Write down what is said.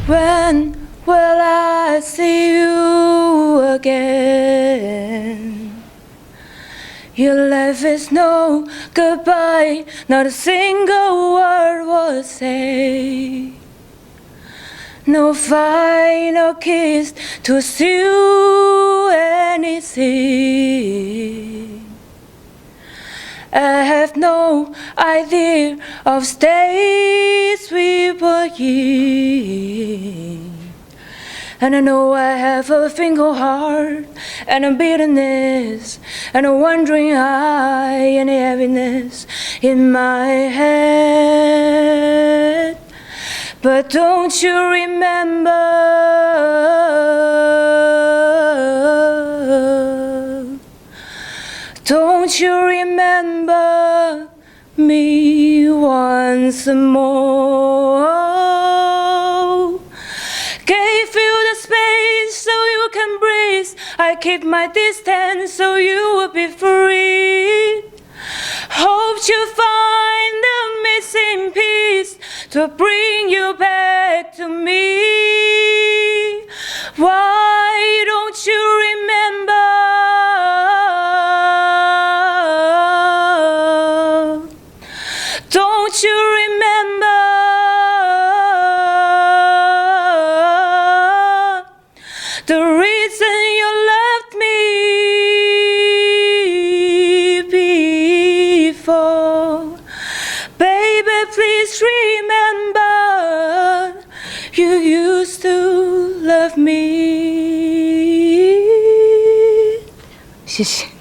When will I see you again? Your life is no goodbye, not a single word was said. No final kiss to seal anything. I have no idea of states we were in. And I know I have a fickle heart, and a bitterness, and a wandering eye, and a heaviness in my head. But don't you remember? Don't you remember me once more? Gave you the space so you can breathe. I keep my distance so you will be free. Hope you find the missing piece to bring you back to me. Why don't you remember? Don't you remember the reason you left me before? Baby, please remember you used to love me. 谢谢。